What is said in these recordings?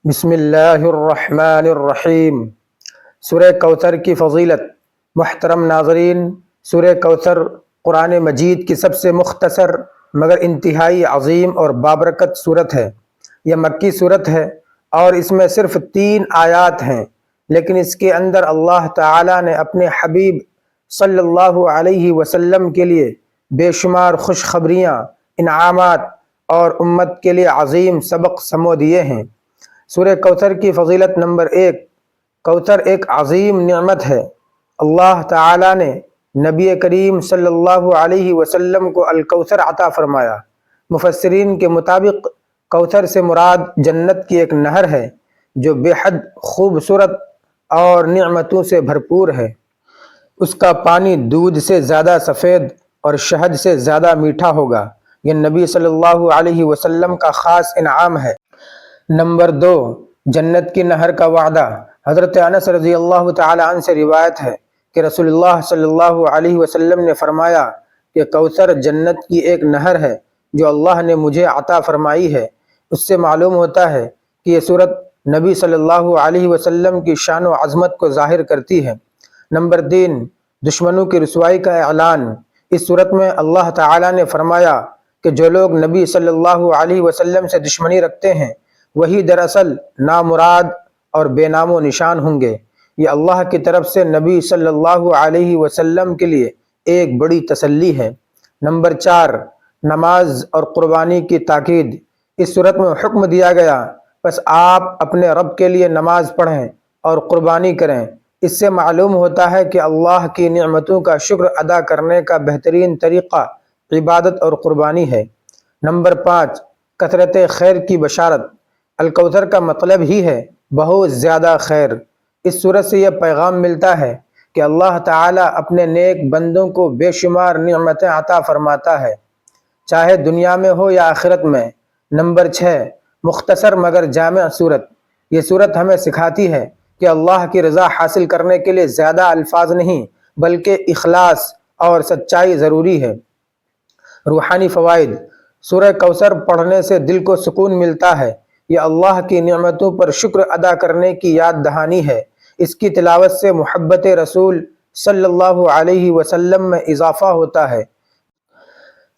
بسم اللہ الرحمن الرحیم۔ سورہ کوثر کی فضیلت۔ محترم ناظرین، سورہ کوثر قرآن مجید کی سب سے مختصر مگر انتہائی عظیم اور بابرکت صورت ہے۔ یہ مکی صورت ہے اور اس میں صرف 3 آیات ہیں، لیکن اس کے اندر اللہ تعالیٰ نے اپنے حبیب صلی اللہ علیہ وسلم کے لیے بے شمار خوشخبریاں، انعامات اور امت کے لیے عظیم سبق سمو دیے ہیں۔ سورہ کوثر کی فضیلت نمبر 1۔ کوثر ایک عظیم نعمت ہے۔ اللہ تعالیٰ نے نبی کریم صلی اللہ علیہ وسلم کو الکوثر عطا فرمایا۔ مفسرین کے مطابق کوثر سے مراد جنت کی ایک نہر ہے جو بے حد خوبصورت اور نعمتوں سے بھرپور ہے۔ اس کا پانی دودھ سے زیادہ سفید اور شہد سے زیادہ میٹھا ہوگا۔ یہ نبی صلی اللہ علیہ وسلم کا خاص انعام ہے۔ نمبر 2، جنت کی نہر کا وعدہ۔ حضرت انس رضی اللہ تعالی عنہ سے روایت ہے کہ رسول اللہ صلی اللہ علیہ وسلم نے فرمایا کہ کوثر جنت کی ایک نہر ہے جو اللہ نے مجھے عطا فرمائی ہے۔ اس سے معلوم ہوتا ہے کہ یہ صورت نبی صلی اللہ علیہ وسلم کی شان و عظمت کو ظاہر کرتی ہے۔ نمبر 3، دشمنوں کی رسوائی کا اعلان۔ اس صورت میں اللہ تعالی نے فرمایا کہ جو لوگ نبی صلی اللہ علیہ وسلم سے دشمنی رکھتے ہیں وہی دراصل نامراد اور بے نام و نشان ہوں گے۔ یہ اللہ کی طرف سے نبی صلی اللہ علیہ وسلم کے لیے ایک بڑی تسلی ہے۔ نمبر 4، نماز اور قربانی کی تاکید۔ اس صورت میں حکم دیا گیا بس آپ اپنے رب کے لیے نماز پڑھیں اور قربانی کریں۔ اس سے معلوم ہوتا ہے کہ اللہ کی نعمتوں کا شکر ادا کرنے کا بہترین طریقہ عبادت اور قربانی ہے۔ نمبر 5، کثرت خیر کی بشارت۔ الکوثر کا مطلب ہی ہے بہت زیادہ خیر۔ اس صورت سے یہ پیغام ملتا ہے کہ اللہ تعالیٰ اپنے نیک بندوں کو بے شمار نعمتیں عطا فرماتا ہے، چاہے دنیا میں ہو یا آخرت میں۔ نمبر 6، مختصر مگر جامع صورت۔ یہ صورت ہمیں سکھاتی ہے کہ اللہ کی رضا حاصل کرنے کے لیے زیادہ الفاظ نہیں بلکہ اخلاص اور سچائی ضروری ہے۔ روحانی فوائد۔ سورہ کوثر پڑھنے سے دل کو سکون ملتا ہے۔ یہ اللہ کی نعمتوں پر شکر ادا کرنے کی یاد دہانی ہے۔ اس کی تلاوت سے محبت رسول صلی اللہ علیہ وسلم میں اضافہ ہوتا ہے۔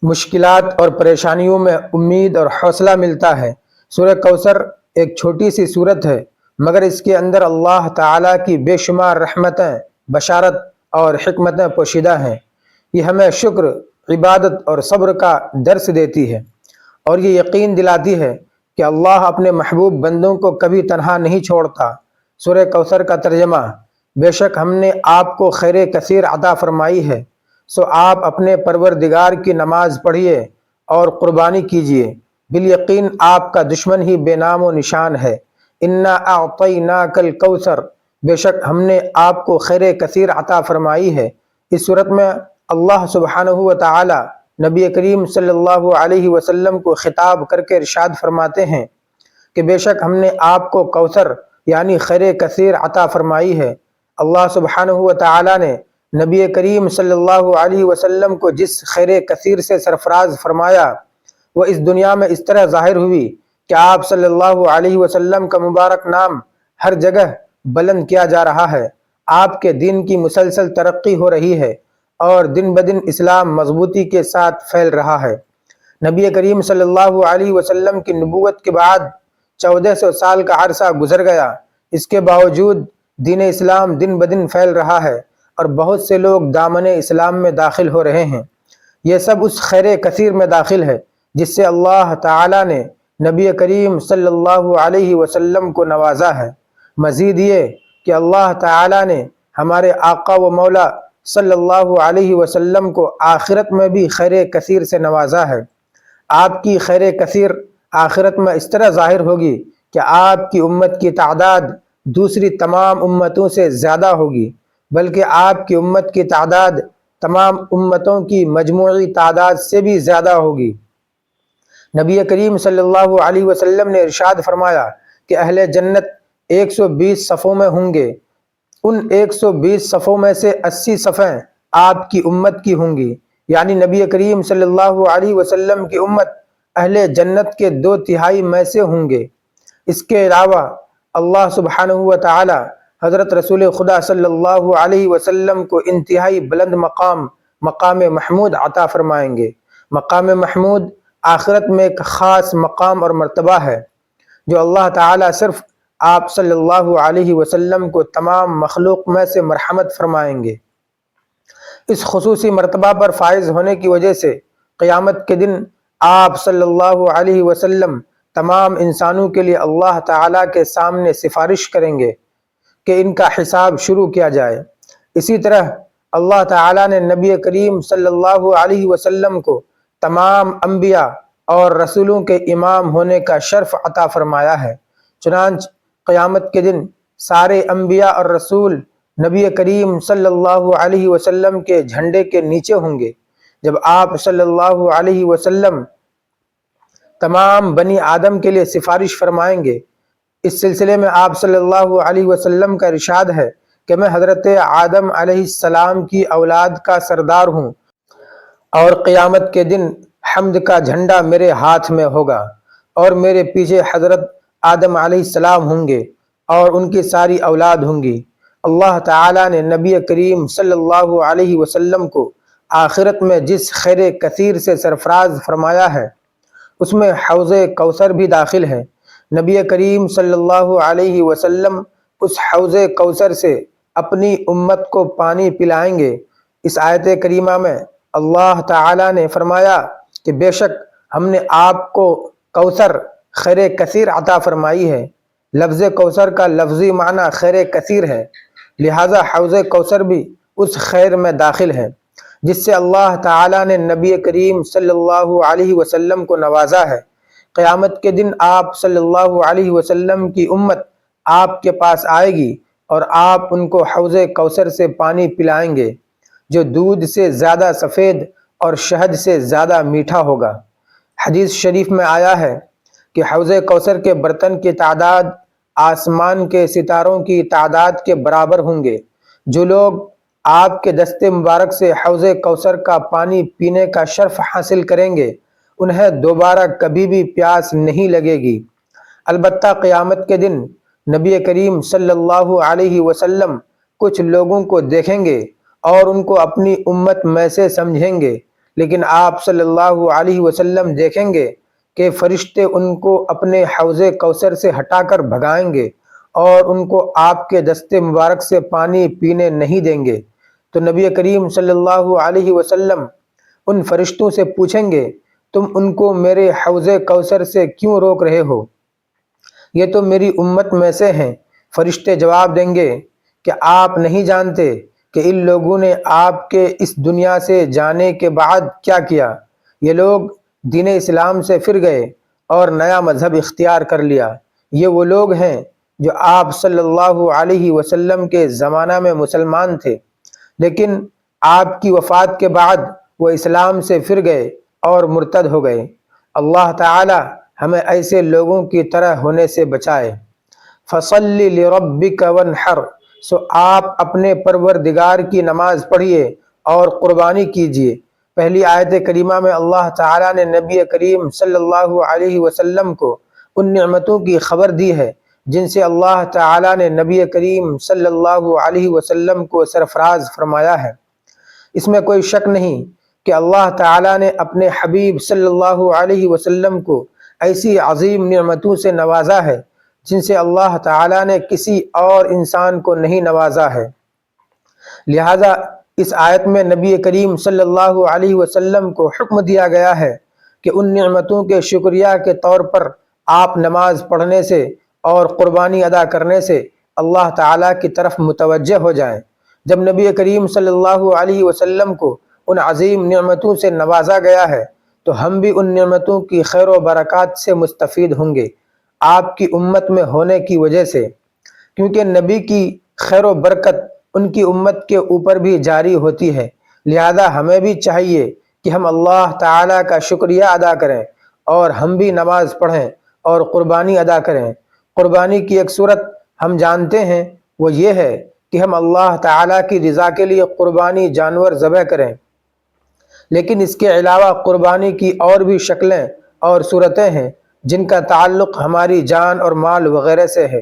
مشکلات اور پریشانیوں میں امید اور حوصلہ ملتا ہے۔ سورہ کوثر ایک چھوٹی سی صورت ہے مگر اس کے اندر اللہ تعالیٰ کی بے شمار رحمتیں، بشارت اور حکمتیں پوشیدہ ہیں۔ یہ ہمیں شکر، عبادت اور صبر کا درس دیتی ہے اور یہ یقین دلاتی ہے کہ اللہ اپنے محبوب بندوں کو کبھی تنہا نہیں چھوڑتا۔ سورہ کوثر کا ترجمہ۔ بے شک ہم نے آپ کو خیر کثیر عطا فرمائی ہے، سو آپ اپنے پروردگار کی نماز پڑھیے اور قربانی کیجیے۔ بالیقین آپ کا دشمن ہی بے نام و نشان ہے۔ انا اعطیناک الکوثر۔ بے شک ہم نے آپ کو خیر کثیر عطا فرمائی ہے۔ اس صورت میں اللہ سبحانہ و تعالی نبی کریم صلی اللہ علیہ وسلم کو خطاب کر کے ارشاد فرماتے ہیں کہ بے شک ہم نے آپ کو کوثر یعنی خیر کثیر عطا فرمائی ہے۔ اللہ سبحانہ و تعالی نے نبی کریم صلی اللہ علیہ وسلم کو جس خیر کثیر سے سرفراز فرمایا وہ اس دنیا میں اس طرح ظاہر ہوئی کہ آپ صلی اللہ علیہ وسلم کا مبارک نام ہر جگہ بلند کیا جا رہا ہے۔ آپ کے دین کی مسلسل ترقی ہو رہی ہے اور دن بدن اسلام مضبوطی کے ساتھ پھیل رہا ہے۔ نبی کریم صلی اللہ علیہ وسلم کی نبوت کے بعد 1400 سال کا عرصہ گزر گیا، اس کے باوجود دین اسلام دن بدن پھیل رہا ہے اور بہت سے لوگ دامن اسلام میں داخل ہو رہے ہیں۔ یہ سب اس خیر کثیر میں داخل ہے جس سے اللہ تعالیٰ نے نبی کریم صلی اللہ علیہ وسلم کو نوازا ہے۔ مزید یہ کہ اللہ تعالیٰ نے ہمارے آقا و مولا صلی اللہ علیہ وسلم کو آخرت میں بھی خیر کثیر سے نوازا ہے۔ آپ کی خیر کثیر آخرت میں اس طرح ظاہر ہوگی کہ آپ کی امت کی تعداد دوسری تمام امتوں سے زیادہ ہوگی، بلکہ آپ کی امت کی تعداد تمام امتوں کی مجموعی تعداد سے بھی زیادہ ہوگی۔ نبی کریم صلی اللہ علیہ وسلم نے ارشاد فرمایا کہ اہل جنت 120 صفوں میں ہوں گے۔ ان 120 صفوں میں سے 80 صفیں آپ کی امت کی ہوں گی، یعنی نبی کریم صلی اللہ علیہ وسلم کی امت اہل جنت کے 2/3 میں سے ہوں گے۔ اس کے علاوہ اللہ سبحانہ و تعالی حضرت رسول خدا صلی اللہ علیہ وسلم کو انتہائی بلند مقام محمود عطا فرمائیں گے۔ مقام محمود آخرت میں ایک خاص مقام اور مرتبہ ہے جو اللہ تعالیٰ صرف آپ صلی اللہ علیہ وسلم کو تمام مخلوق میں سے مرحمت فرمائیں گے۔ اس خصوصی مرتبہ پر فائز ہونے کی وجہ سے قیامت کے دن آپ صلی اللہ علیہ وسلم تمام انسانوں کے لیے اللہ تعالیٰ کے سامنے سفارش کریں گے کہ ان کا حساب شروع کیا جائے۔ اسی طرح اللہ تعالیٰ نے نبی کریم صلی اللہ علیہ وسلم کو تمام انبیاء اور رسولوں کے امام ہونے کا شرف عطا فرمایا ہے۔ چنانچہ قیامت کے دن سارے انبیاء اور رسول نبی کریم صلی اللہ علیہ وسلم کے جھنڈے کے نیچے ہوں گے، جب آپ صلی اللہ علیہ وسلم تمام بنی آدم کے لیے سفارش فرمائیں گے۔ اس سلسلے میں آپ صلی اللہ علیہ وسلم کا ارشاد ہے کہ میں حضرت آدم علیہ السلام کی اولاد کا سردار ہوں اور قیامت کے دن حمد کا جھنڈا میرے ہاتھ میں ہوگا، اور میرے پیچھے حضرت آدم علیہ السلام ہوں گے اور ان کی ساری اولاد ہوں گی۔ اللہ تعالیٰ نے نبی کریم صلی اللہ علیہ وسلم کو آخرت میں جس خیر کثیر سے سرفراز فرمایا ہے اس میں حوض کوثر بھی داخل ہے۔ نبی کریم صلی اللہ علیہ وسلم اس حوض کوثر سے اپنی امت کو پانی پلائیں گے۔ اس آیت کریمہ میں اللہ تعالیٰ نے فرمایا کہ بے شک ہم نے آپ کو کوثر خیر کثیر عطا فرمائی ہے۔ لفظ کوثر کا لفظی معنی خیر کثیر ہے، لہٰذا حوض کوثر بھی اس خیر میں داخل ہے جس سے اللہ تعالیٰ نے نبی کریم صلی اللہ علیہ وسلم کو نوازا ہے۔ قیامت کے دن آپ صلی اللہ علیہ وسلم کی امت آپ کے پاس آئے گی اور آپ ان کو حوض کوثر سے پانی پلائیں گے جو دودھ سے زیادہ سفید اور شہد سے زیادہ میٹھا ہوگا۔ حدیث شریف میں آیا ہے کہ حوض کوثر کے برتن کی تعداد آسمان کے ستاروں کی تعداد کے برابر ہوں گے۔ جو لوگ آپ کے دست مبارک سے حوض کوثر کا پانی پینے کا شرف حاصل کریں گے انہیں دوبارہ کبھی بھی پیاس نہیں لگے گی۔ البتہ قیامت کے دن نبی کریم صلی اللہ علیہ وسلم کچھ لوگوں کو دیکھیں گے اور ان کو اپنی امت میں سے سمجھیں گے، لیکن آپ صلی اللہ علیہ وسلم دیکھیں گے کہ فرشتے ان کو اپنے حوض کوثر سے ہٹا کر بھگائیں گے اور ان کو آپ کے دست مبارک سے پانی پینے نہیں دیں گے۔ تو نبی کریم صلی اللہ علیہ وسلم ان فرشتوں سے پوچھیں گے تم ان کو میرے حوض کوثر سے کیوں روک رہے ہو؟ یہ تو میری امت میں سے ہیں۔ فرشتے جواب دیں گے کہ آپ نہیں جانتے کہ ان لوگوں نے آپ کے اس دنیا سے جانے کے بعد کیا کیا۔ یہ لوگ دین اسلام سے پھر گئے اور نیا مذہب اختیار کر لیا۔ یہ وہ لوگ ہیں جو آپ صلی اللہ علیہ وسلم کے زمانہ میں مسلمان تھے، لیکن آپ کی وفات کے بعد وہ اسلام سے پھر گئے اور مرتد ہو گئے۔ اللہ تعالی ہمیں ایسے لوگوں کی طرح ہونے سے بچائے۔ فَصَلِّ لِرَبِّكَ وَانْحَرْ، سو آپ اپنے پروردگار کی نماز پڑھیے اور قربانی کیجیے۔ پہلی آیت کریمہ میں اللہ تعالیٰ نے نبی کریم صلی اللہ علیہ وسلم کو ان نعمتوں کی خبر دی ہے جن سے اللہ تعالیٰ نے نبی کریم صلی اللہ علیہ وسلم کو سرفراز فرمایا ہے۔ اس میں کوئی شک نہیں کہ اللہ تعالیٰ نے اپنے حبیب صلی اللہ علیہ وسلم کو ایسی عظیم نعمتوں سے نوازا ہے جن سے اللہ تعالیٰ نے کسی اور انسان کو نہیں نوازا ہے۔ لہذا اس آیت میں نبی کریم صلی اللہ علیہ وسلم کو حکم دیا گیا ہے کہ ان نعمتوں کے شکریہ کے طور پر آپ نماز پڑھنے سے اور قربانی ادا کرنے سے اللہ تعالیٰ کی طرف متوجہ ہو جائیں۔ جب نبی کریم صلی اللہ علیہ وسلم کو ان عظیم نعمتوں سے نوازا گیا ہے تو ہم بھی ان نعمتوں کی خیر و برکات سے مستفید ہوں گے آپ کی امت میں ہونے کی وجہ سے، کیونکہ نبی کی خیر و برکت ان کی امت کے اوپر بھی جاری ہوتی ہے۔ لہذا ہمیں بھی چاہیے کہ ہم اللہ تعالیٰ کا شکریہ ادا کریں اور ہم بھی نماز پڑھیں اور قربانی ادا کریں۔ قربانی کی ایک صورت ہم جانتے ہیں، وہ یہ ہے کہ ہم اللہ تعالیٰ کی رضا کے لیے قربانی جانور ذبح کریں، لیکن اس کے علاوہ قربانی کی اور بھی شکلیں اور صورتیں ہیں جن کا تعلق ہماری جان اور مال وغیرہ سے ہے،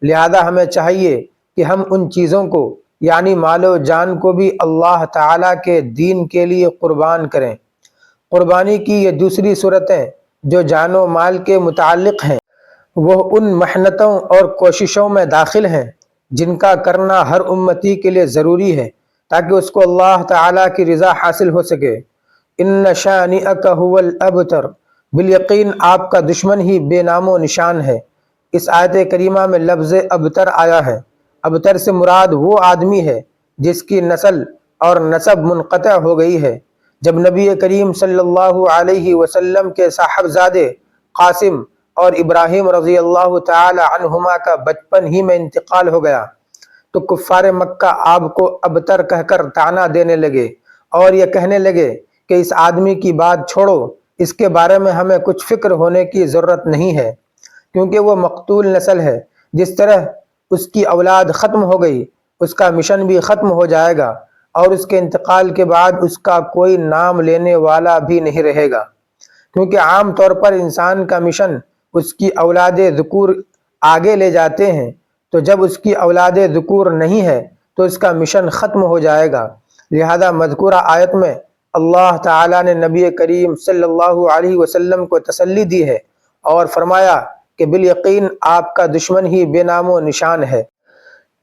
لہذا ہمیں چاہیے کہ ہم ان چیزوں کو یعنی مال و جان کو بھی اللہ تعالیٰ کے دین کے لیے قربان کریں۔ قربانی کی یہ دوسری صورتیں جو جان و مال کے متعلق ہیں وہ ان محنتوں اور کوششوں میں داخل ہیں جن کا کرنا ہر امتی کے لیے ضروری ہے تاکہ اس کو اللہ تعالیٰ کی رضا حاصل ہو سکے۔ ان شانئک هو الابتر، بالیقین آپ کا دشمن ہی بے نام و نشان ہے۔ اس آیت کریمہ میں لفظ ابتر آیا ہے۔ ابتر سے مراد وہ آدمی ہے جس کی نسل اور نسب منقطع ہو گئی ہے۔ جب نبی کریم صلی اللہ علیہ وسلم کے صاحبزادے قاسم اور ابراہیم رضی اللہ تعالی عنہما کا بچپن ہی میں انتقال ہو گیا تو کفار مکہ آپ کو ابتر کہہ کر طعنہ دینے لگے اور یہ کہنے لگے کہ اس آدمی کی بات چھوڑو، اس کے بارے میں ہمیں کچھ فکر ہونے کی ضرورت نہیں ہے، کیونکہ وہ مقتول نسل ہے۔ جس طرح اس کی اولاد ختم ہو گئی، اس کا مشن بھی ختم ہو جائے گا اور اس کے انتقال کے بعد اس کا کوئی نام لینے والا بھی نہیں رہے گا، کیونکہ عام طور پر انسان کا مشن اس کی اولاد ذکور آگے لے جاتے ہیں، تو جب اس کی اولاد ذکور نہیں ہے تو اس کا مشن ختم ہو جائے گا۔ لہذا مذکورہ آیت میں اللہ تعالیٰ نے نبی کریم صلی اللہ علیہ وسلم کو تسلی دی ہے اور فرمایا کہ بالیقین آپ کا دشمن ہی بے نام و نشان ہے،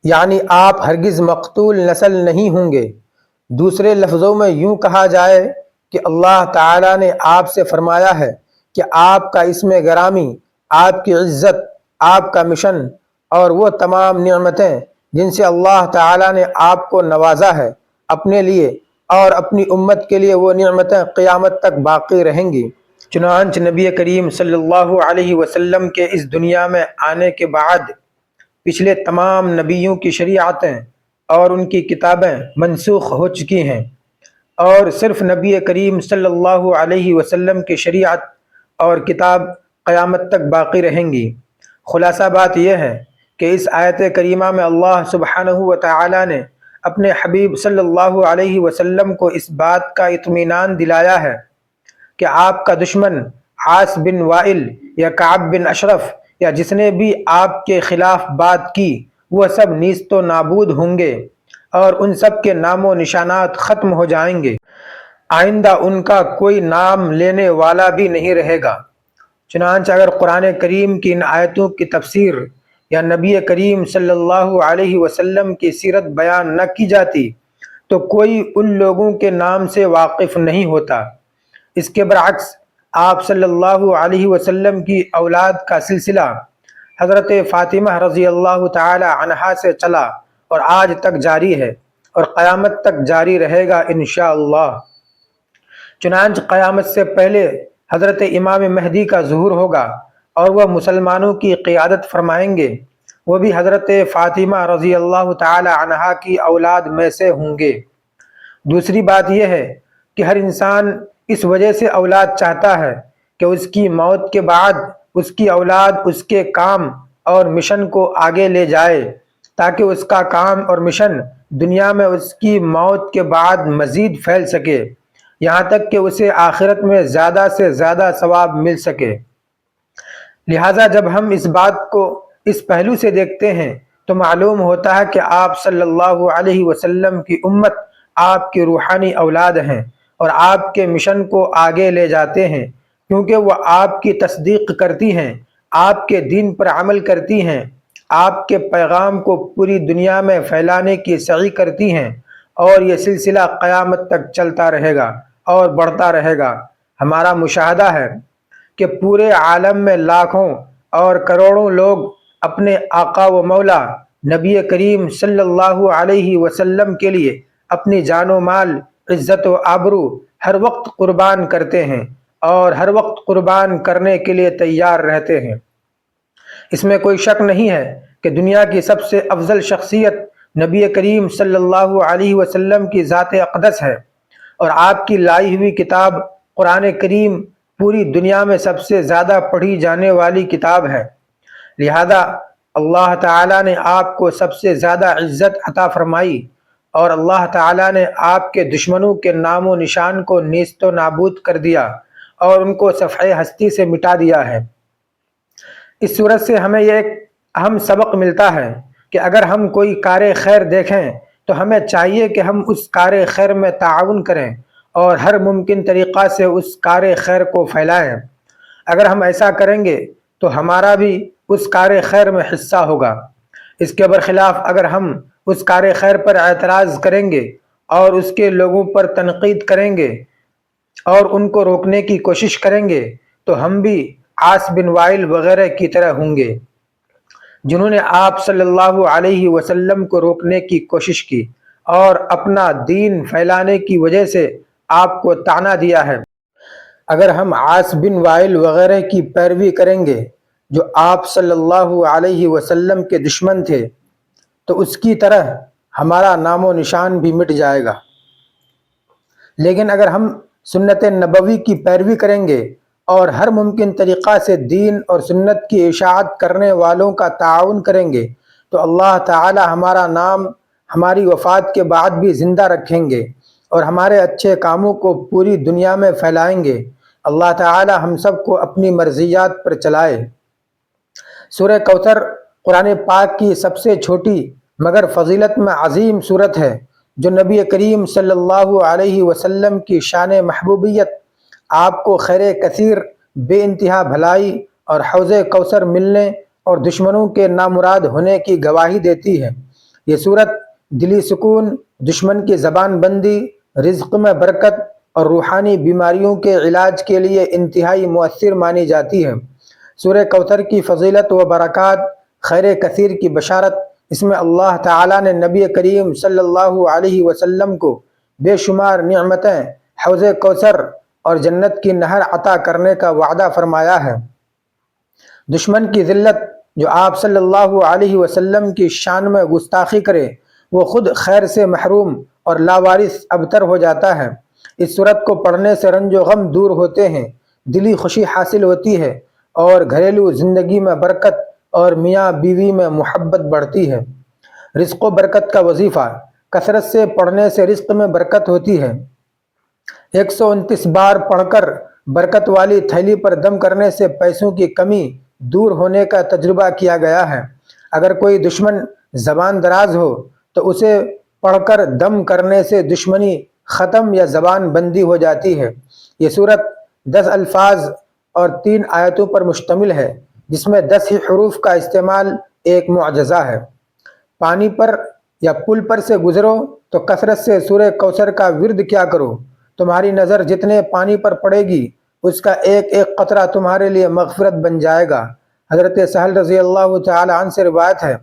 یعنی آپ ہرگز مقتول نسل نہیں ہوں گے۔ دوسرے لفظوں میں یوں کہا جائے کہ اللہ تعالیٰ نے آپ سے فرمایا ہے کہ آپ کا اسم گرامی، آپ کی عزت، آپ کا مشن اور وہ تمام نعمتیں جن سے اللہ تعالیٰ نے آپ کو نوازا ہے اپنے لیے اور اپنی امت کے لیے وہ نعمتیں قیامت تک باقی رہیں گی۔ چنانچہ نبی کریم صلی اللہ علیہ وسلم کے اس دنیا میں آنے کے بعد پچھلے تمام نبیوں کی شریعتیں اور ان کی کتابیں منسوخ ہو چکی ہیں اور صرف نبی کریم صلی اللہ علیہ وسلم کی شریعت اور کتاب قیامت تک باقی رہیں گی۔ خلاصہ بات یہ ہے کہ اس آیت کریمہ میں اللہ سبحانہ و تعالی نے اپنے حبیب صلی اللہ علیہ وسلم کو اس بات کا اطمینان دلایا ہے کہ آپ کا دشمن عاص بن وائل یا کعب بن اشرف یا جس نے بھی آپ کے خلاف بات کی وہ سب نیست و نابود ہوں گے اور ان سب کے نام و نشانات ختم ہو جائیں گے، آئندہ ان کا کوئی نام لینے والا بھی نہیں رہے گا۔ چنانچہ اگر قرآن کریم کی ان آیتوں کی تفسیر یا نبی کریم صلی اللہ علیہ وسلم کی سیرت بیان نہ کی جاتی تو کوئی ان لوگوں کے نام سے واقف نہیں ہوتا۔ اس کے برعکس آپ صلی اللہ علیہ وسلم کی اولاد کا سلسلہ حضرت فاطمہ رضی اللہ تعالی عنہا سے چلا اور آج تک جاری ہے اور قیامت تک جاری رہے گا انشاءاللہ۔ چنانچہ قیامت سے پہلے حضرت امام مہدی کا ظہور ہوگا اور وہ مسلمانوں کی قیادت فرمائیں گے، وہ بھی حضرت فاطمہ رضی اللہ تعالی عنہا کی اولاد میں سے ہوں گے۔ دوسری بات یہ ہے کہ ہر انسان اس وجہ سے اولاد چاہتا ہے کہ اس کی موت کے بعد اس کی اولاد اس کے کام اور مشن کو آگے لے جائے تاکہ اس کا کام اور مشن دنیا میں اس کی موت کے بعد مزید پھیل سکے، یہاں تک کہ اسے آخرت میں زیادہ سے زیادہ ثواب مل سکے۔ لہٰذا جب ہم اس بات کو اس پہلو سے دیکھتے ہیں تو معلوم ہوتا ہے کہ آپ صلی اللہ علیہ وسلم کی امت آپ کی روحانی اولاد ہیں اور آپ کے مشن کو آگے لے جاتے ہیں، کیونکہ وہ آپ کی تصدیق کرتی ہیں، آپ کے دین پر عمل کرتی ہیں، آپ کے پیغام کو پوری دنیا میں پھیلانے کی سعی کرتی ہیں، اور یہ سلسلہ قیامت تک چلتا رہے گا اور بڑھتا رہے گا۔ ہمارا مشاہدہ ہے کہ پورے عالم میں لاکھوں اور کروڑوں لوگ اپنے آقا و مولا نبی کریم صلی اللہ علیہ وسلم کے لیے اپنی جان و مال، عزت و آبرو ہر وقت قربان کرتے ہیں اور ہر وقت قربان کرنے کے لیے تیار رہتے ہیں۔ اس میں کوئی شک نہیں ہے کہ دنیا کی سب سے افضل شخصیت نبی کریم صلی اللہ علیہ وسلم کی ذات اقدس ہے، اور آپ کی لائی ہوئی کتاب قرآن کریم پوری دنیا میں سب سے زیادہ پڑھی جانے والی کتاب ہے۔ لہذا اللہ تعالیٰ نے آپ کو سب سے زیادہ عزت عطا فرمائی اور اللہ تعالیٰ نے آپ کے دشمنوں کے نام و نشان کو نیست و نابود کر دیا اور ان کو صفحہ ہستی سے مٹا دیا ہے۔ اس صورت سے ہمیں یہ ایک اہم سبق ملتا ہے کہ اگر ہم کوئی کار خیر دیکھیں تو ہمیں چاہیے کہ ہم اس کار خیر میں تعاون کریں اور ہر ممکن طریقہ سے اس کار خیر کو پھیلائیں۔ اگر ہم ایسا کریں گے تو ہمارا بھی اس کار خیر میں حصہ ہوگا۔ اس کے برخلاف اگر ہم اس کار خیر پر اعتراض کریں گے اور اس کے لوگوں پر تنقید کریں گے اور ان کو روکنے کی کوشش کریں گے تو ہم بھی عاص بن وائل وغیرہ کی طرح ہوں گے، جنہوں نے آپ صلی اللہ علیہ وسلم کو روکنے کی کوشش کی اور اپنا دین پھیلانے کی وجہ سے آپ کو طعنہ دیا ہے۔ اگر ہم عاص بن وائل وغیرہ کی پیروی کریں گے جو آپ صلی اللہ علیہ وسلم کے دشمن تھے تو اس کی طرح ہمارا نام و نشان بھی مٹ جائے گا۔ لیکن اگر ہم سنت نبوی کی پیروی کریں گے اور ہر ممکن طریقہ سے دین اور سنت کی اشاعت کرنے والوں کا تعاون کریں گے تو اللہ تعالی ہمارا نام ہماری وفات کے بعد بھی زندہ رکھیں گے اور ہمارے اچھے کاموں کو پوری دنیا میں پھیلائیں گے۔ اللہ تعالی ہم سب کو اپنی مرضیات پر چلائے۔ سورہ کوثر قرآن پاک کی سب سے چھوٹی مگر فضیلت میں عظیم صورت ہے جو نبی کریم صلی اللہ علیہ وسلم کی شان محبوبیت، آپ کو خیر کثیر، بے انتہا بھلائی اور حوض کوثر ملنے اور دشمنوں کے نامراد ہونے کی گواہی دیتی ہے۔ یہ صورت دلی سکون، دشمن کی زبان بندی، رزق میں برکت اور روحانی بیماریوں کے علاج کے لیے انتہائی مؤثر مانی جاتی ہے۔ سورہ کوثر کی فضیلت و برکات، خیر کثیر کی بشارت، اس میں اللہ تعالیٰ نے نبی کریم صلی اللہ علیہ وسلم کو بے شمار نعمتیں، حوض کوثر اور جنت کی نہر عطا کرنے کا وعدہ فرمایا ہے۔ دشمن کی ذلت جو آپ صلی اللہ علیہ وسلم کی شان میں گستاخی کرے وہ خود خیر سے محروم اور لاوارث ابتر ہو جاتا ہے۔ اس صورت کو پڑھنے سے رنج و غم دور ہوتے ہیں، دلی خوشی حاصل ہوتی ہے اور گھریلو زندگی میں برکت اور میاں بیوی میں محبت بڑھتی ہے۔ رزق و برکت کا وظیفہ، کثرت سے پڑھنے سے رزق میں برکت ہوتی ہے۔ 129 بار پڑھ کر برکت والی تھیلی پر دم کرنے سے پیسوں کی کمی دور ہونے کا تجربہ کیا گیا ہے۔ اگر کوئی دشمن زبان دراز ہو تو اسے پڑھ کر دم کرنے سے دشمنی ختم یا زبان بندی ہو جاتی ہے۔ یہ صورت 10 الفاظ اور 3 آیتوں پر مشتمل ہے جس میں 10 ہی حروف کا استعمال ایک معجزہ ہے۔ پانی پر یا پل پر سے گزرو تو کثرت سے سورہ کوثر کا ورد کیا کرو، تمہاری نظر جتنے پانی پر پڑے گی اس کا ایک ایک قطرہ تمہارے لیے مغفرت بن جائے گا۔ حضرت سہل رضی اللہ تعالی عنہ سے روایت ہے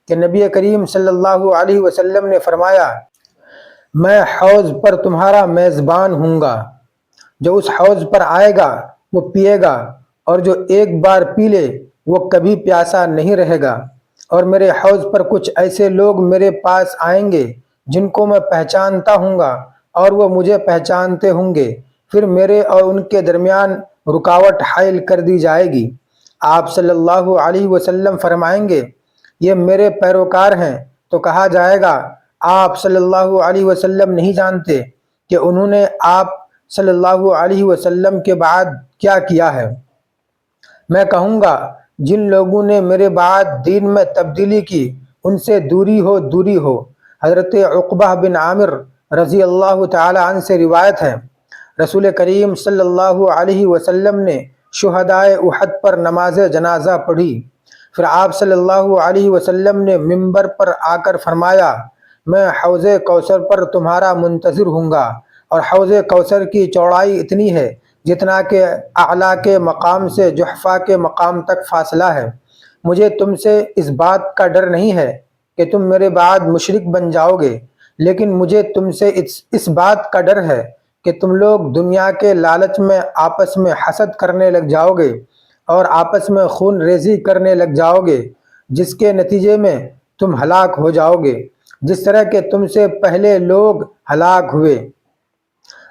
کہ نبی کریم صلی اللہ علیہ وسلم نے فرمایا، میں حوض پر تمہارا میزبان ہوں گا، جو اس حوض پر آئے گا وہ پیے گا اور جو ایک بار پی لے وہ کبھی پیاسا نہیں رہے گا، اور میرے حوض پر کچھ ایسے لوگ میرے پاس آئیں گے جن کو میں پہچانتا ہوں گا اور وہ مجھے پہچانتے ہوں گے، پھر میرے اور ان کے درمیان رکاوٹ حائل کر دی جائے گی۔ آپ صلی اللہ علیہ وسلم فرمائیں گے، یہ میرے پیروکار ہیں، تو کہا جائے گا آپ صلی اللہ علیہ وسلم نہیں جانتے کہ انہوں نے آپ صلی اللہ علیہ وسلم کے بعد کیا کیا ہے۔ میں کہوں گا جن لوگوں نے میرے بعد دین میں تبدیلی کی ان سے دوری ہو دوری ہو۔ حضرت عقبہ بن عامر رضی اللہ تعالی عنہ سے روایت ہے، رسول کریم صلی اللہ علیہ وسلم نے شہدائے احد پر نماز جنازہ پڑھی، پھر آپ صلی اللہ علیہ وسلم نے منبر پر آ کر فرمایا، میں حوض کوثر پر تمہارا منتظر ہوں گا، اور حوض کوثر کی چوڑائی اتنی ہے جتنا کہ اعلیٰ کے مقام سے جحفہ کے مقام تک فاصلہ ہے۔ مجھے تم سے اس بات کا ڈر نہیں ہے کہ تم میرے بعد مشرک بن جاؤ گے، لیکن مجھے تم سے اس بات کا ڈر ہے کہ تم لوگ دنیا کے لالچ میں آپس میں حسد کرنے لگ جاؤ گے اور آپس میں خون ریزی کرنے لگ جاؤ گے، جس کے نتیجے میں تم ہلاک ہو جاؤ گے جس طرح کہ تم سے پہلے لوگ ہلاک ہوئے۔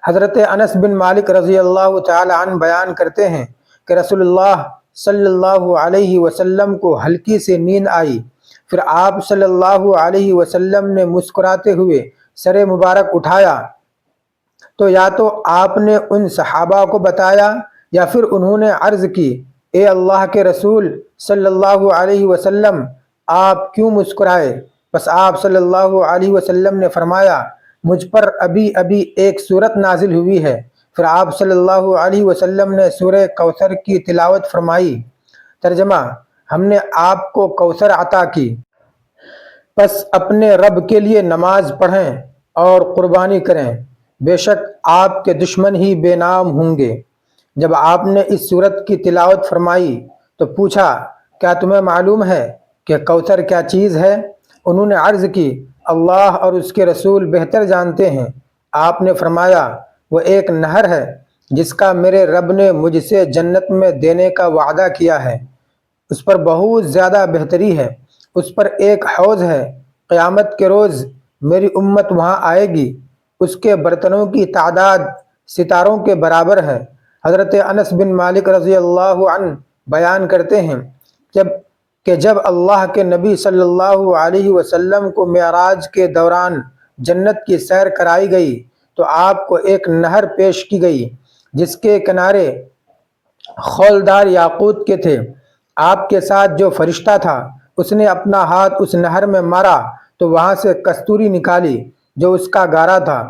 حضرت انس بن مالک رضی اللہ تعالی عنہ بیان کرتے ہیں کہ رسول اللہ صلی اللہ علیہ وسلم کو ہلکی سی نیند آئی، پھر آپ صلی اللہ علیہ وسلم نے مسکراتے ہوئے سر مبارک اٹھایا تو یا تو آپ نے ان صحابہ کو بتایا یا پھر انہوں نے عرض کی اے اللہ کے رسول صلی اللہ علیہ وسلم آپ کیوں مسکرائے؟ بس آپ صلی اللہ علیہ وسلم نے فرمایا مجھ پر ابھی ابھی ایک سورت نازل ہوئی ہے۔ پھر آپ صلی اللہ علیہ وسلم نے سورہ کوثر کی تلاوت فرمائی۔ ترجمہ: ہم نے آپ کو کوثر عطا کی، پس اپنے رب کے لیے نماز پڑھیں اور قربانی کریں، بے شک آپ کے دشمن ہی بے نام ہوں گے۔ جب آپ نے اس سورت کی تلاوت فرمائی تو پوچھا کیا تمہیں معلوم ہے کہ کوثر کیا چیز ہے؟ انہوں نے عرض کی اللہ اور اس کے رسول بہتر جانتے ہیں۔ آپ نے فرمایا وہ ایک نہر ہے جس کا میرے رب نے مجھ سے جنت میں دینے کا وعدہ کیا ہے، اس پر بہت زیادہ بہتری ہے، اس پر ایک حوض ہے، قیامت کے روز میری امت وہاں آئے گی، اس کے برتنوں کی تعداد ستاروں کے برابر ہے۔ حضرت انس بن مالک رضی اللہ عنہ بیان کرتے ہیں جب اللہ کے نبی صلی اللہ علیہ وسلم کو معراج کے دوران جنت کی سیر کرائی گئی تو آپ کو ایک نہر پیش کی گئی جس کے کنارے خولدار یاقوت کے تھے۔ آپ کے ساتھ جو فرشتہ تھا اس نے اپنا ہاتھ اس نہر میں مارا تو وہاں سے کستوری نکالی جو اس کا گارا تھا،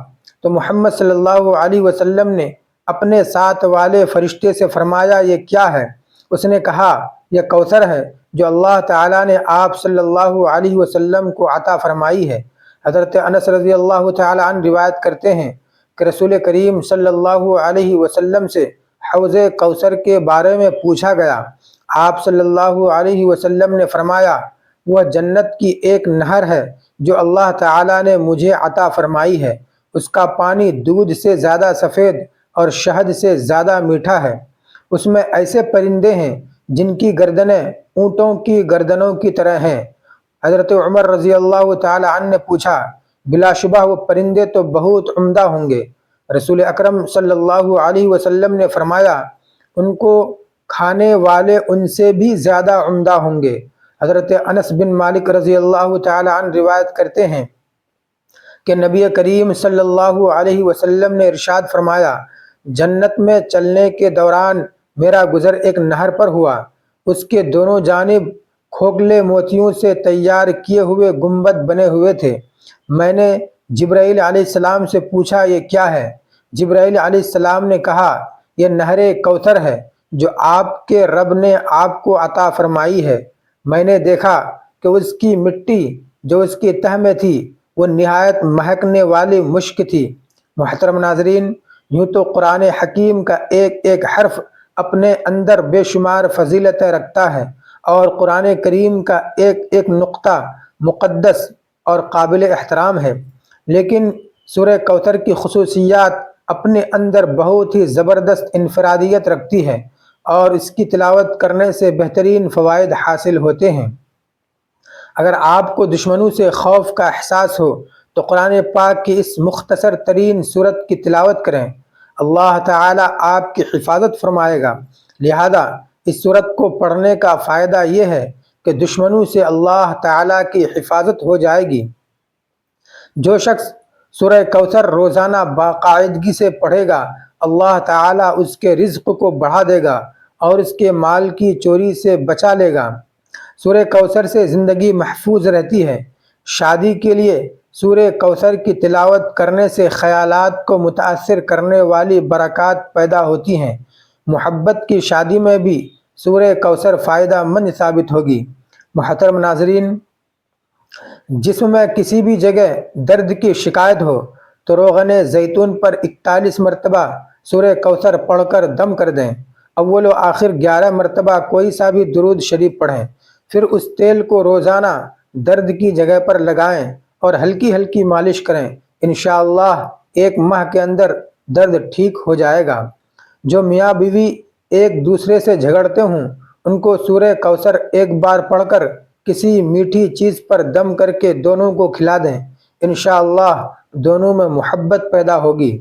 تو محمد صلی اللہ علیہ وسلم نے اپنے ساتھ والے فرشتے سے فرمایا یہ کیا ہے؟ اس نے کہا یہ کوثر ہے جو اللہ تعالیٰ نے آپ صلی اللہ علیہ وسلم کو عطا فرمائی ہے۔ حضرت انس رضی اللہ تعالیٰ عنہ روایت کرتے ہیں کہ رسول کریم صلی اللہ علیہ وسلم سے حوض کوثر کے بارے میں پوچھا گیا۔ آپ صلی اللہ علیہ وسلم نے فرمایا وہ جنت کی ایک نہر ہے جو اللہ تعالیٰ نے مجھے عطا فرمائی ہے، اس کا پانی دودھ سے زیادہ سفید اور شہد سے زیادہ میٹھا ہے، اس میں ایسے پرندے ہیں جن کی گردنیں اونٹوں کی گردنوں کی طرح ہیں۔ حضرت عمر رضی اللہ تعالی عنہ نے پوچھا بلا شبہ وہ پرندے تو بہت عمدہ ہوں گے؟ رسول اکرم صلی اللہ علیہ وسلم نے فرمایا ان کو کھانے والے ان سے بھی زیادہ عمدہ ہوں گے۔ حضرت انس بن مالک رضی اللہ تعالی عنہ روایت کرتے ہیں کہ نبی کریم صلی اللہ علیہ وسلم نے ارشاد فرمایا جنت میں چلنے کے دوران میرا گزر ایک نہر پر ہوا، اس کے دونوں جانب کھوکھلے موتیوں سے تیار کیے ہوئے گنبد بنے ہوئے تھے۔ میں نے جبرائیل علیہ السلام سے پوچھا یہ کیا ہے؟ جبرائیل علیہ السلام نے کہا یہ نہر کوثر ہے جو آپ کے رب نے آپ کو عطا فرمائی ہے۔ میں نے دیکھا کہ اس کی مٹی جو اس کی تہ میں تھی وہ نہایت مہکنے والی مشک تھی۔ محترم ناظرین، یوں تو قرآن حکیم کا ایک ایک حرف اپنے اندر بے شمار فضیلتیں رکھتا ہے اور قرآن کریم کا ایک ایک نقطہ مقدس اور قابل احترام ہے، لیکن سورہ کوثر کی خصوصیات اپنے اندر بہت ہی زبردست انفرادیت رکھتی ہے اور اس کی تلاوت کرنے سے بہترین فوائد حاصل ہوتے ہیں۔ اگر آپ کو دشمنوں سے خوف کا احساس ہو تو قرآن پاک کی اس مختصر ترین سورت کی تلاوت کریں، اللہ تعالیٰ آپ کی حفاظت فرمائے گا۔ لہذا اس سورت کو پڑھنے کا فائدہ یہ ہے کہ دشمنوں سے اللہ تعالیٰ کی حفاظت ہو جائے گی۔ جو شخص سورہ کوثر روزانہ باقاعدگی سے پڑھے گا اللہ تعالیٰ اس کے رزق کو بڑھا دے گا اور اس کے مال کی چوری سے بچا لے گا۔ سورہ کوثر سے زندگی محفوظ رہتی ہے۔ شادی کے لیے سورہ کوثر کی تلاوت کرنے سے خیالات کو متاثر کرنے والی برکات پیدا ہوتی ہیں۔ محبت کی شادی میں بھی سورہ کوثر فائدہ مند ثابت ہوگی۔ محترم ناظرین، جسم میں کسی بھی جگہ درد کی شکایت ہو تو روغن زیتون پر 41 مرتبہ سورہ کوثر پڑھ کر دم کر دیں۔ اول و آخر 11 مرتبہ کوئی سا بھی درود شریف پڑھیں، پھر اس تیل کو روزانہ درد کی جگہ پر لگائیں اور ہلکی ہلکی مالش کریں۔ انشاءاللہ 1 ماہ کے اندر درد ٹھیک ہو جائے گا۔ جو میاں بیوی ایک دوسرے سے جھگڑتے ہوں ان کو سورہ کوثر ایک بار پڑھ کر کسی میٹھی چیز پر دم کر کے دونوں کو کھلا دیں، انشاءاللہ دونوں میں محبت پیدا ہوگی۔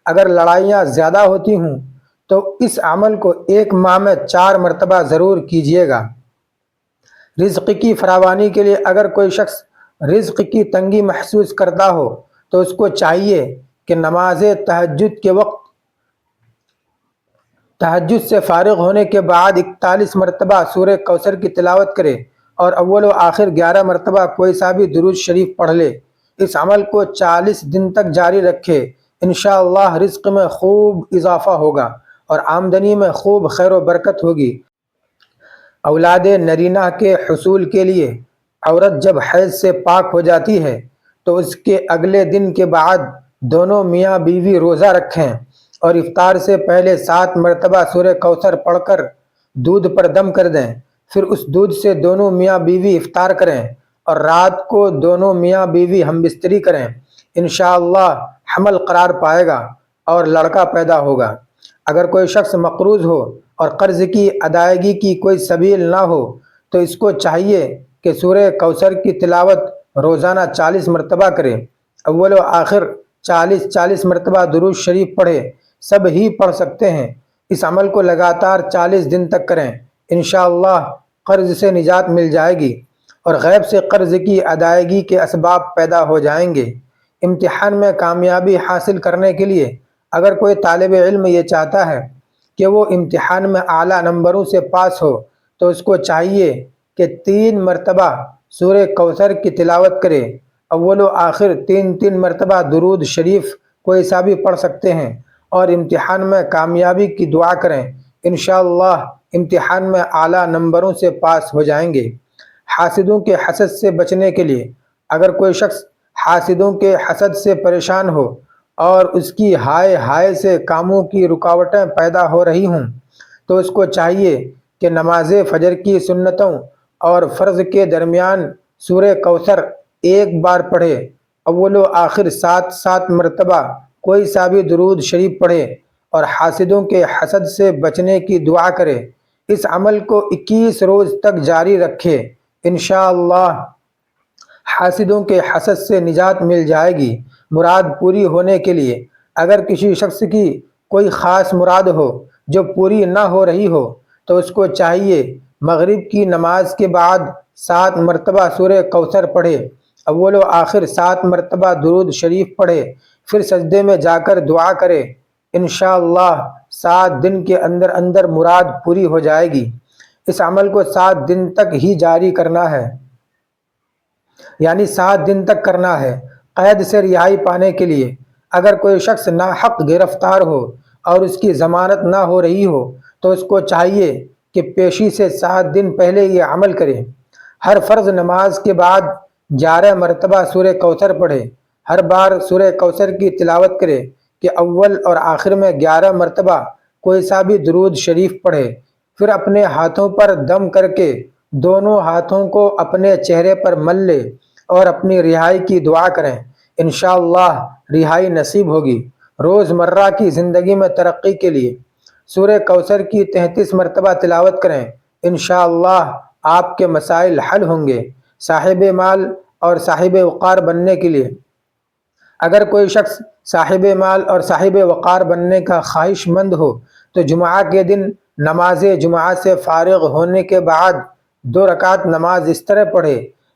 اگر لڑائیاں زیادہ ہوتی ہوں تو اس عمل کو 1 ماہ میں 4 مرتبہ ضرور کیجیے گا۔ رزق کی فراوانی کے لیے اگر کوئی شخص رزق کی تنگی محسوس کرتا ہو تو اس کو چاہیے کہ نماز تہجد کے وقت تہجد سے فارغ ہونے کے بعد 41 مرتبہ سورہ کوثر کی تلاوت کرے اور اول و آخر 11 مرتبہ کوئی سا بھی درود شریف پڑھ لے۔ اس عمل کو 40 دن تک جاری رکھے، انشاءاللہ رزق میں خوب اضافہ ہوگا اور آمدنی میں خوب خیر و برکت ہوگی۔ اولاد نرینہ کے حصول کے لیے عورت جب حیض سے پاک ہو جاتی ہے تو اس کے اگلے دن کے بعد دونوں میاں بیوی روزہ رکھیں اور افطار سے پہلے 7 مرتبہ سورہ کوثر پڑھ کر دودھ پر دم کر دیں، پھر اس دودھ سے دونوں میاں بیوی افطار کریں اور رات کو دونوں میاں بیوی ہم بستری کریں۔ انشاءاللہ حمل قرار پائے گا اور لڑکا پیدا ہوگا۔ اگر کوئی شخص مقروض ہو اور قرض کی ادائیگی کی کوئی سبیل نہ ہو تو اس کو چاہیے کہ سورہ کوثر کی تلاوت روزانہ 40 مرتبہ کرے، اول و آخر 40 مرتبہ درود شریف پڑھے۔ سب ہی پڑھ سکتے ہیں۔ اس عمل کو لگاتار 40 دن تک کریں، انشاءاللہ قرض سے نجات مل جائے گی اور غیب سے قرض کی ادائیگی کے اسباب پیدا ہو جائیں گے۔ امتحان میں کامیابی حاصل کرنے کے لیے اگر کوئی طالب علم یہ چاہتا ہے کہ وہ امتحان میں اعلیٰ نمبروں سے پاس ہو تو اس کو چاہیے کہ 3 مرتبہ سورہ کوثر کی تلاوت کرے، اول و آخر 3 مرتبہ درود شریف کوئی سا بھی پڑھ سکتے ہیں اور امتحان میں کامیابی کی دعا کریں، انشاءاللہ امتحان میں اعلیٰ نمبروں سے پاس ہو جائیں گے۔ حاسدوں کے حسد سے بچنے کے لیے اگر کوئی شخص حاسدوں کے حسد سے پریشان ہو اور اس کی ہائے ہائے سے کاموں کی رکاوٹیں پیدا ہو رہی ہوں تو اس کو چاہیے کہ نماز فجر کی سنتوں اور فرض کے درمیان سورہ کوثر 1 بار پڑھے، اول و آخر 7 مرتبہ کوئی سا بھی درود شریف پڑھے اور حاسدوں کے حسد سے بچنے کی دعا کرے۔ اس عمل کو 21 روز تک جاری رکھے، انشاءاللہ حاسدوں کے حسد سے نجات مل جائے گی۔ مراد پوری ہونے کے لیے اگر کسی شخص کی کوئی خاص مراد ہو جو پوری نہ ہو رہی ہو تو اس کو چاہیے مغرب کی نماز کے بعد 7 مرتبہ سورہ کوثر پڑھے، اول و آخر 7 مرتبہ درود شریف پڑھے، پھر سجدے میں جا کر دعا کرے، انشاءاللہ 7 دن کے اندر اندر مراد پوری ہو جائے گی۔ اس عمل کو 7 دن تک ہی جاری کرنا ہے، یعنی 7 دن تک کرنا ہے۔ قید سے رہائی پانے کے لیے اگر کوئی شخص ناحق گرفتار ہو اور اس کی ضمانت نہ ہو رہی ہو تو اس کو چاہیے کہ پیشی سے 7 دن پہلے یہ عمل کرے۔ ہر فرض نماز کے بعد 11 مرتبہ سورہ کوثر پڑھے، ہر بار سورہ کوثر کی تلاوت کرے کہ اول اور آخر میں 11 مرتبہ کوئی سا بھی درود شریف پڑھے، پھر اپنے ہاتھوں پر دم کر کے دونوں ہاتھوں کو اپنے چہرے پر مل لے اور اپنی رہائی کی دعا کریں، انشاءاللہ رہائی نصیب ہوگی۔ روزمرہ کی زندگی میں ترقی کے لیے سورہ کوثر کی 33 مرتبہ تلاوت کریں، انشاءاللہ آپ کے مسائل حل ہوں گے۔ صاحب مال اور صاحب وقار بننے کے لیے اگر کوئی شخص صاحب مال اور صاحب وقار بننے کا خواہش مند ہو تو جمعہ کے دن نماز جمعہ سے فارغ ہونے کے بعد 2 رکعت نماز اس طرح پڑھے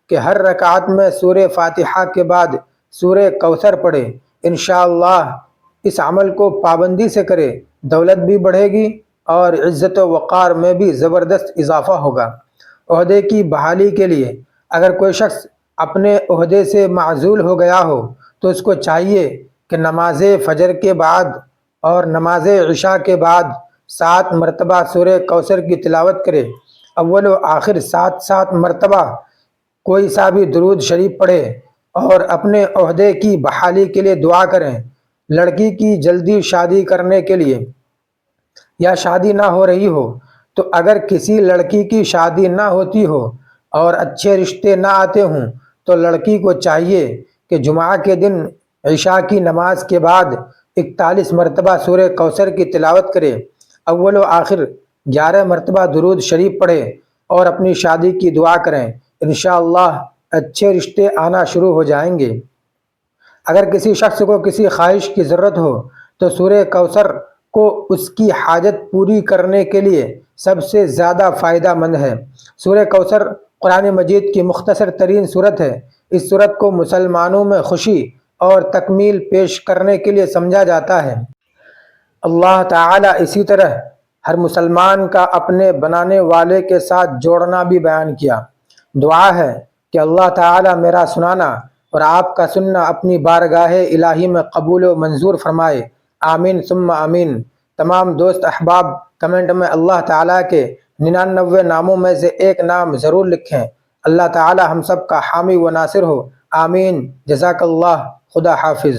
کہ ہر رکعت میں سورہ فاتحہ کے بعد سورہ کوثر پڑھے، انشاءاللہ اس عمل کو پابندی سے کرے، دولت بھی بڑھے گی اور عزت و وقار میں بھی زبردست اضافہ ہوگا۔ عہدے کی بحالی کے لیے اگر کوئی شخص اپنے عہدے سے معزول ہو گیا ہو تو اس کو چاہیے کہ نماز فجر کے بعد اور نماز عشاء کے بعد 7 مرتبہ سورہ کوثر کی تلاوت کرے، اول و آخر 7 مرتبہ کوئی سا بھی درود شریف پڑھے اور اپنے عہدے کی بحالی کے لیے دعا کریں۔ لڑکی کی جلدی شادی کرنے کے لیے یا شادی نہ ہو رہی ہو تو اگر کسی لڑکی کی شادی نہ ہوتی ہو اور اچھے رشتے نہ آتے ہوں تو لڑکی کو چاہیے کہ جمعہ کے دن عشاء کی نماز کے بعد 41 مرتبہ سورہ کوثر کی تلاوت کرے، اول و آخر 11 مرتبہ درود شریف پڑھے اور اپنی شادی کی دعا کریں، انشاءاللہ اچھے رشتے آنا شروع ہو جائیں گے۔ اگر کسی شخص کو کسی خواہش کی ضرورت ہو تو سورہ کوثر کو اس کی حاجت پوری کرنے کے لیے سب سے زیادہ فائدہ مند ہے۔ سورہ کوثر قرآن مجید کی مختصر ترین سورت ہے۔ اس سورت کو مسلمانوں میں خوشی اور تکمیل پیش کرنے کے لیے سمجھا جاتا ہے۔ اللہ تعالیٰ اسی طرح ہر مسلمان کا اپنے بنانے والے کے ساتھ جوڑنا بھی بیان کیا۔ دعا ہے کہ اللہ تعالی میرا سنانا اور آپ کا سننا اپنی بارگاہ الہی میں قبول و منظور فرمائے، آمین ثم آمین۔ تمام دوست احباب کمنٹ میں اللہ تعالیٰ کے 99 ناموں میں سے ایک نام ضرور لکھیں۔ اللہ تعالی ہم سب کا حامی و ناصر ہو، آمین۔ جزاک اللہ، خدا حافظ۔